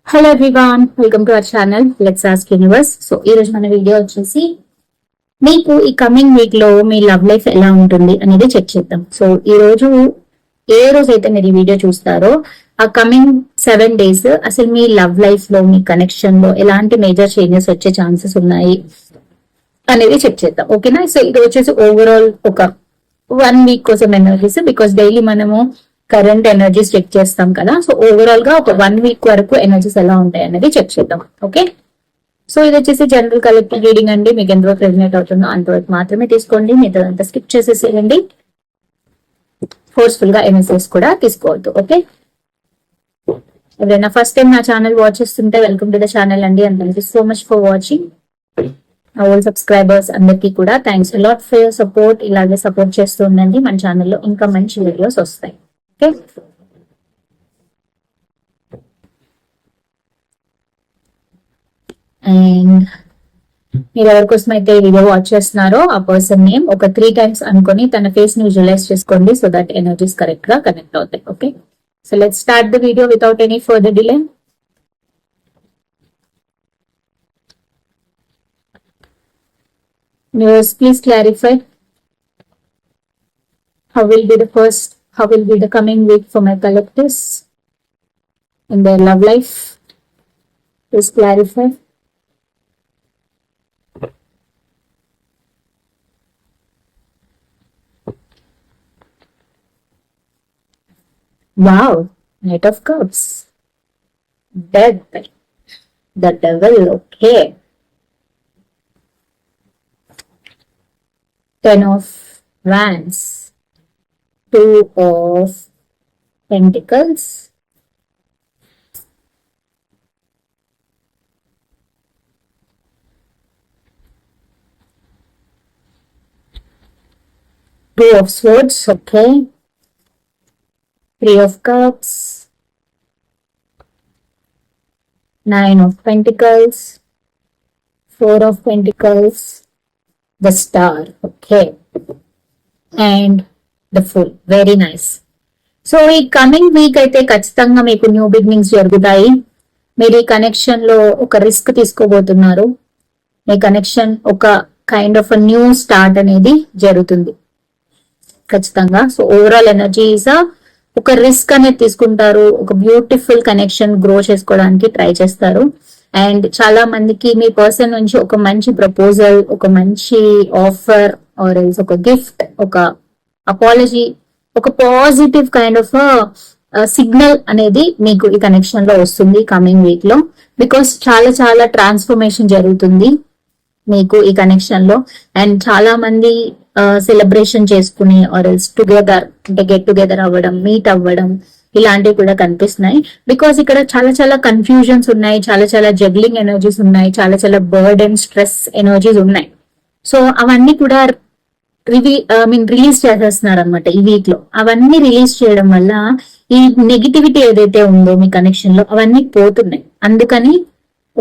Hello everyone, welcome to our channel let's ask universe. So ఈ రోజు మన video వచ్చేసి మీకు ఈ కమింగ్ వీక్ లో మీ లవ్ లైఫ్ ఎలా ఉంటుంది అనేది చెక్ చేద్దాం. సో ఈ రోజు ఏ రోజు అయితే మీరు ఈ వీడియో చూస్తారో ఆ కమింగ్ 7 days అసలు మీ లవ్ లైఫ్ లో మీ కనెక్షన్ లో ఎలాంటి మేజర్ చేంజెస్ వచ్చే ఛాన్సెస్ ఉన్నాయి అనేది చెక్ చేద్దాం. ఓకేనా? సో ఇది వచ్చేసి ఓవరాల్ ఒక 1 week కోసం ఎనర్జీస్, బికాస్ డైలీ మనము కరెంట్ ఎనర్జీస్ చెక్ చేస్తాం కదా. సో ఓవరాల్ గా ఒక 1 week వరకు ఎనర్జీస్ ఎలా ఉంటాయి అనేది చెక్ చేద్దాం. ఓకే, సో ఇది వచ్చేసి జనరల్ కలెక్టివ్ రీడింగ్ అండి. మీకు ఎంతవరకు రెజనేట్ అవుతుందో అంతవరకు మాత్రమే తీసుకోండి, మిగతాదంతా స్కిప్ చేసేసేయండి. ఫోర్స్ఫుల్ గా ఎనర్జీస్ కూడా తీసుకోవద్దు. ఓకే, ఎవరైనా ఫస్ట్ టైం నా ఛానల్ వాచ్ చేస్తుంటే వెల్కమ్ టు ద ఛానల్ అండి, and thank you so much for watching. All subscribers అందరికీ కూడా thanks a lot for your support. ఇలాగే సపోర్ట్ చేస్తూ ఉండండి, మన ఛానల్లో ఇంకా మంచి వీడియోస్ వస్తాయి. ఓకే, అండ్ మీరు ఎవరికోసం అయితే వీడియో వాచ్ చేస్తున్నారో ఆ పర్సన్ నేమ్ ఒక 3 times అనుకొని తన ఫేస్ ని విజువలైజ్ చేసుకోండి, సో దట్ ఎనర్జీస్ కరెక్ట్ గా కనెక్ట్ అవుతాయి. Okay, so let's start the video without any further delay. Viewers, please clarify how will be the coming week for my collectives in their love life. Please clarify. Wow, Knight of Cups, Death, the Devil. Okay, 10 of Wands, 2 of Pentacles, Two of Swords. Okay, 3 of Cups, 9 of Pentacles, 4 of Pentacles, the Star. Okay, and the Fool. Very nice. So ఈ coming week అయితే ఖచ్చితంగా మీకు new beginnings జరుగుతాయి. మీరు ఈ connection లో ఒక risk తీసుకోబోతున్నారు. మీ కనెక్షన్ ఒక కైండ్ ఆఫ్ న్యూ స్టార్ట్ అనేది జరుగుతుంది ఖచ్చితంగా. సో ఓవరాల్ ఎనర్జీస్ ఒక రిస్క్ అనేది తీసుకుంటారు, ఒక బ్యూటిఫుల్ కనెక్షన్ గ్రో చేసుకోవడానికి ట్రై చేస్తారు. అండ్ చాలా మందికి మీ పర్సన్ నుంచి ఒక మంచి ప్రపోజల్, ఒక మంచి ఆఫర్ ఆర్ ఎల్స్ ఒక గిఫ్ట్, ఒక అపాలజీ, ఒక పాజిటివ్ కైండ్ ఆఫ్ సిగ్నల్ అనేది మీకు ఈ కనెక్షన్ లో వస్తుంది కమింగ్ వీక్ లో. బికాస్ చాలా చాలా ట్రాన్స్ఫర్మేషన్ జరుగుతుంది మీకు ఈ కనెక్షన్ లో. అండ్ చాలా మంది సెలబ్రేషన్ చేసుకుని ఆర్ ఎల్స్ టుగెదర్ అంటే గెట్ టుగెదర్ అవ్వడం, మీట్ అవ్వడం ఇలాంటివి కూడా కనిపిస్తున్నాయి. బికాస్ ఇక్కడ చాలా చాలా కన్ఫ్యూజన్స్ ఉన్నాయి, చాలా చాలా జగ్లింగ్ ఎనర్జీస్ ఉన్నాయి, చాలా చాలా బర్డెన్ స్ట్రెస్ ఎనర్జీస్ ఉన్నాయి. సో అవన్నీ కూడా రిలీజ్ చేసేస్తున్నారు అనమాట ఈ వీక్ లో. అవన్నీ రిలీజ్ చేయడం వల్ల ఈ నెగిటివిటీ ఏదైతే ఉందో మీ కనెక్షన్ లో అవన్నీ పోతున్నాయి. అందుకని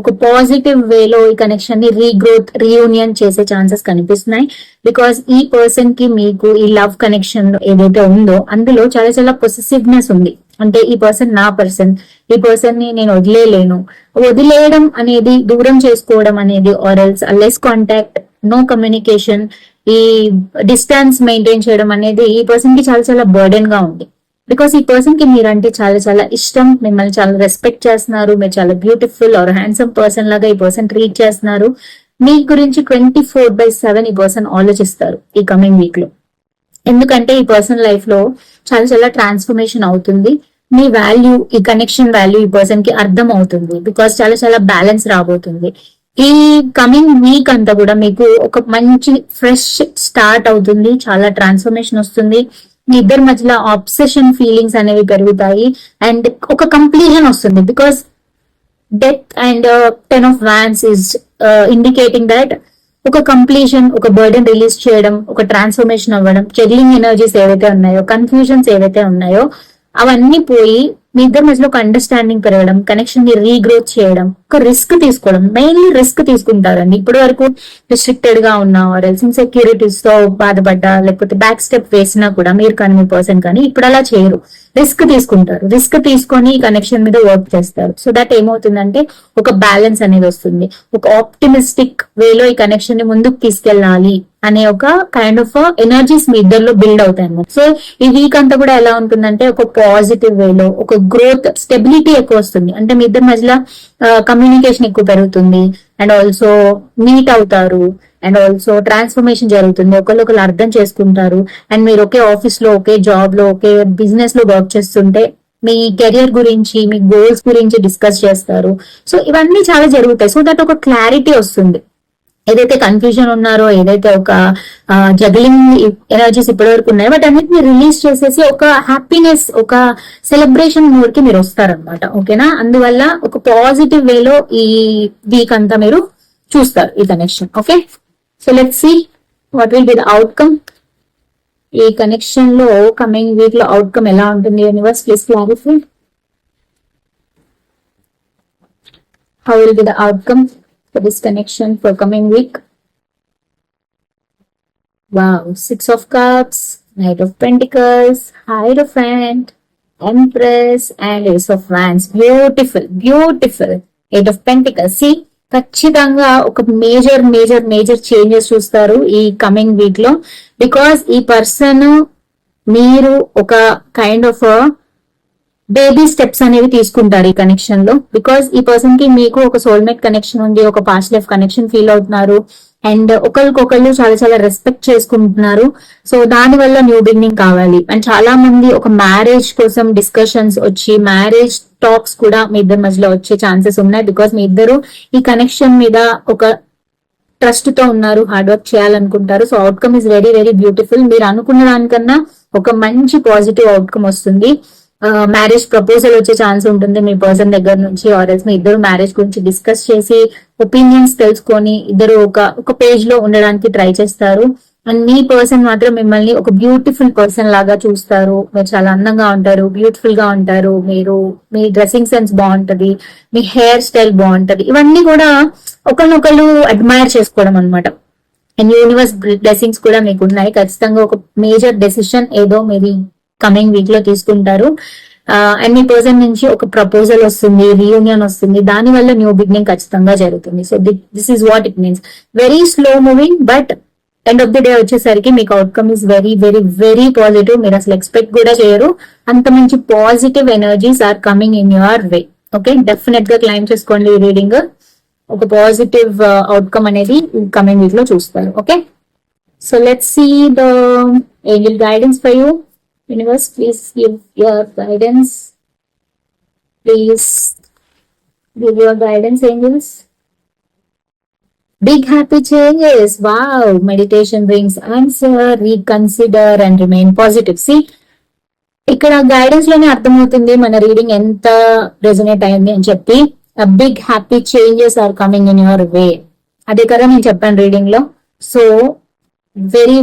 ఒక పాజిటివ్ వేలో ఈ కనెక్షన్ ని రీగ్రోత్, రీయూనియన్ చేసే ఛాన్సెస్ కనిపిస్తున్నాయి. బికాస్ ఈ పర్సన్ కి మీకు ఈ లవ్ కనెక్షన్ ఏదైతే ఉందో అందులో చాలా చాలా పొసెసివ్నెస్ ఉంది. అంటే ఈ పర్సన్ నా పర్సన్, ఈ పర్సన్ ని నేను వదిలేయలేను. వదిలేయడం అనేది, దూరం చేసుకోవడం అనేది or else less contact, no communication, ఈ డిస్టెన్స్ మెయింటైన్ చేయడం అనేది ఈ పర్సన్ కి చాలా చాలా బర్డెన్ గా ఉంది. బికాస్ ఈ పర్సన్ కి మీరంటే చాలా చాలా ఇష్టం, మిమ్మల్ని చాలా రెస్పెక్ట్ చేస్తున్నారు, మీరు చాలా బ్యూటిఫుల్ ఆర్ హ్యాండ్సమ్ పర్సన్ లాగా ఈ పర్సన్ ట్రీట్ చేస్తున్నారు. మీ గురించి 24/7 ఈ పర్సన్ ఆలోచిస్తారు ఈ కమింగ్ వీక్ లో. ఎందుకంటే ఈ పర్సన్ లైఫ్ లో చాలా చాలా ట్రాన్స్ఫర్మేషన్ అవుతుంది. మీ వాల్యూ, ఈ కనెక్షన్ వాల్యూ ఈ పర్సన్ కి అర్థం అవుతుంది. బికాస్ చాలా చాలా బ్యాలెన్స్ రాబోతుంది. ఈ కమింగ్ వీక్ అంతా కూడా మీకు ఒక మంచి ఫ్రెష్ స్టార్ట్ అవుతుంది, చాలా ట్రాన్స్ఫర్మేషన్ వస్తుంది. మీ ఇద్దరి మధ్యలో ఆబ్సెషన్ ఫీలింగ్స్ అనేవి పెరుగుతాయి అండ్ ఒక కంప్లీషన్ వస్తుంది. Because death and 10 of Wands is indicating that ఒక కంప్లీషన్, ఒక బర్డెన్ రిలీజ్ చేయడం, ఒక ట్రాన్స్ఫర్మేషన్ అవ్వడం, జగ్లింగ్ ఎనర్జీస్ ఏవైతే ఉన్నాయో, కన్ఫ్యూజన్స్ ఏవైతే ఉన్నాయో అవన్నీ పోయి మీ ఇద్దరి మధ్యలో ఒక అండర్స్టాండింగ్ పెరగడం, కనెక్షన్ ని రీగ్రోత్ చేయడం, ఒక రిస్క్ తీసుకోవడం. మెయిన్లీ రిస్క్ తీసుకుంటారండి. ఇప్పటి వరకు రిస్ట్రిక్టెడ్ గా ఉన్నా ఆర్ ఎల్స్ ఇన్సెక్యూరిటీస్ తో బాధపడ్డా, లేకపోతే బ్యాక్ స్టెప్ వేసినా కూడా మీరు కానీ మీ పర్సన్ కానీ ఇప్పుడు అలా చేయరు. రిస్క్ తీసుకుంటారు. రిస్క్ తీసుకొని కనెక్షన్ మీద వర్క్ చేస్తారు. సో దట్ ఏమవుతుందంటే ఒక బ్యాలెన్స్ అనేది వస్తుంది. ఒక ఆప్టిమిస్టిక్ వేలో ఈ కనెక్షన్ ని ముందుకు తీసుకెళ్ళాలి అనే ఒక కైండ్ ఆఫ్ ఎనర్జీస్ మీ ఇద్దరిలో బిల్డ్ అవుతాయి అన్నమాట. సో ఈ వీక్ అంతా కూడా ఎలా ఉంటుందంటే ఒక పాజిటివ్ వేలో ఒక గ్రోత్, స్టెబిలిటీ ఎక్కువ వస్తుంది. అంటే మీ ఇద్దరి మధ్యలో కమ్యూనికేషన్ ఎక్కువ పెరుగుతుంది. అండ్ ఆల్సో మీట్ అవుతారు. అండ్ ఆల్సో ట్రాన్స్ఫర్మేషన్ జరుగుతుంది. ఒకళ్ళు అర్థం చేసుకుంటారు. అండ్ మీరు ఒకే ఆఫీస్ లో, ఒకే జాబ్ లో, ఒకే బిజినెస్ లో వర్క్ చేస్తుంటే మీ కెరియర్ గురించి, మీ గోల్స్ గురించి డిస్కస్ చేస్తారు. సో ఇవన్నీ చాలా జరుగుతాయి. సో దట్ ఒక క్లారిటీ వస్తుంది. ఏదైతే కన్ఫ్యూజన్ ఉన్నారో, ఏదైతే ఒక జగ్లింగ్ ఎనర్జీస్ ఇప్పటి వరకు ఉన్నాయో బట్ అన్నిటిని రిలీజ్ చేసేసి ఒక హ్యాపీనెస్, ఒక సెలబ్రేషన్ మూడ్ కి మీరు వస్తారనమాట. ఓకేనా? అందువల్ల ఒక పాజిటివ్ వేలో ఈ వీక్ అంతా మీరు చూస్తారు ఈ connection. Okay, so let's see what will be the outcome. ఈ కనెక్షన్ లో కమింగ్ వీక్ లో అవుట్కమ్ ఎలా ఉంటుంది? Universe please clarify. How will be the outcome for this connection for coming week? Wow, 6 of Cups, Knight of Pentacles, Hierophant, Empress and Ace of Wands. Beautiful, beautiful. 8 of Pentacles. See, ఖచ్చితంగా ఒక major changes చూస్తారు ఈ coming week లో. Because ఈ person, మీరు ఒక kind of baby steps అనేవి తీసుకుంటారు ఈ కనెక్షన్ లో. బికాస్ ఈ పర్సన్ కి మీకు ఒక సోల్మేట్ కనెక్షన్ ఉంది, ఒక పాస్ట్ లైఫ్ కనెక్షన్ ఫీల్ అవుతున్నారు. అండ్ ఒకరికొకళ్ళు చాలా రెస్పెక్ట్ చేసుకుంటున్నారు. సో దాని వల్ల న్యూ బిగినింగ్ కావాలి. అండ్ చాలా మంది ఒక మ్యారేజ్ కోసం డిస్కషన్స్ వచ్చి, మ్యారేజ్ టాక్స్ కూడా మీ ఇద్దరి మధ్యలో వచ్చే ఛాన్సెస్ ఉన్నాయి. బికాస్ మీ ఇద్దరు ఈ కనెక్షన్ మీద ఒక ట్రస్ట్ తో ఉన్నారు, హార్డ్ వర్క్ చేయాలనుకుంటారు. So outcome is very beautiful. మీరు అనుకున్న దానికన్నా ఒక మంచి పాజిటివ్ అవుట్కమ్ వస్తుంది. మ్యారేజ్ ప్రపోజల్ వచ్చే ఛాన్స్ ఉంటుంది మీ పర్సన్ దగ్గర నుంచి. ఆర్ఎల్స్ మీ ఇద్దరు మ్యారేజ్ గురించి డిస్కస్ చేసి ఒపీనియన్స్ తెలుసుకొని ఇద్దరు ఒక పేజ్ లో ఉండడానికి ట్రై చేస్తారు. అండ్ మీ పర్సన్ మాత్రం మిమ్మల్ని ఒక బ్యూటిఫుల్ పర్సన్ లాగా చూస్తారు. మీరు చాలా అందంగా ఉంటారు, బ్యూటిఫుల్ గా ఉంటారు. మీ డ్రెస్సింగ్ సెన్స్ బాగుంటది, మీ హెయిర్ స్టైల్ బాగుంటది. ఇవన్నీ కూడా ఒకరినొకరు అడ్మైర్ చేసుకోవడం అనమాట. అండ్ యూనివర్స్ బ్లెస్సింగ్స్ కూడా మీకు ఉన్నాయి. ఖచ్చితంగా ఒక మేజర్ డెసిషన్ ఏదో మీరు కమింగ్ వీక్ లో తీసుకుంటారు. అండ్ మీ పర్సన్ నుంచి ఒక ప్రపోజల్ వస్తుంది, రీయూనియన్ వస్తుంది. దాని వల్ల న్యూ బిగినింగ్ ఖచ్చితంగా జరుగుతుంది. So this is what it means. Very slow moving but end of the day వచ్చేసరికి మీకు అవుట్కమ్ ఇస్ వెరీ పాజిటివ్. మీరు అసలు ఎక్స్పెక్ట్ కూడా చేయరు. అంత మంచి positive energies are coming in your way. Okay, definite గా క్లైమ్ చేసుకోండి ఈ రీడింగ్. ఒక పాజిటివ్ అవుట్కమ్ అనేది కమింగ్ వీక్ లో చూస్తారు. Okay, so let's see the angel guidance for you. Universe, please give your guidance. Please give your guidance, angels. Big happy changes. Wow. Meditation brings answer. Reconsider and remain positive. See, ఇక్కడ guidance లోనే అర్థమవుతుంది మన reading ఎంత resonate అయింది అని చెప్పి. Big happy changes are coming in your way. అదే కదా నేను చెప్పాను రీడింగ్ లో. So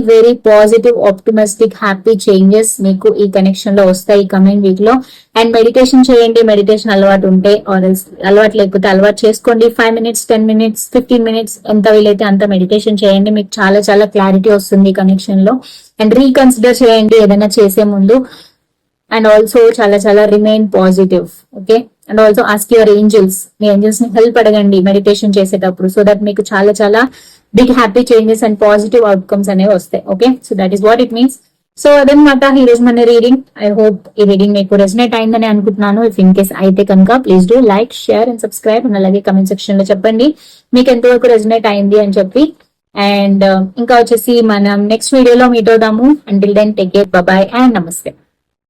very positive, optimistic, happy changes మీకు ఈ కనెక్షన్ లో వస్తాయి కమింగ్ వీక్ లో. అండ్ మెడిటేషన్ చేయండి. మెడిటేషన్ అలవాటు ఉంటే అలవాటు లేకపోతే అలవాటు చేసుకోండి. 5 minutes, 10 minutes, 15 minutes ఎంత వీలైతే అంత మెడిటేషన్ చేయండి. మీకు చాలా క్లారిటీ వస్తుంది ఈ కనెక్షన్ లో. అండ్ రీకన్సిడర్ చేయండి ఏదైనా చేసే ముందు. అండ్ ఆల్సో చాలా remain positive. Okay, and also ask your angels. మీ ఏంజల్స్ ని హెల్ప్ అడగండి మెడిటేషన్ చేసేటప్పుడు. సో దట్ మీకు చాలా big happy changes and positive outcomes అనేవి వస్తాయి. Okay, so that is what it means. So అదనమాట ఈ రోజు మన రీడింగ్. ఐ హోప్ ఈ రీడింగ్ మీకు రెజనేట్ అయిందని అనుకుంటున్నాను. ఇఫ్ ఇన్ కేస్ అయితే కనుక please do like, share and subscribe. And అలాగే కమెంట్ సెక్షన్ లో చెప్పండి మీకు ఎంతవరకు రెజనేట్ అయింది అని చెప్పి. అండ్ ఇంకా వచ్చేసి మనం నెక్స్ట్ వీడియోలో మీట్ అవుదాము. Until then take care, bye and నమస్తే.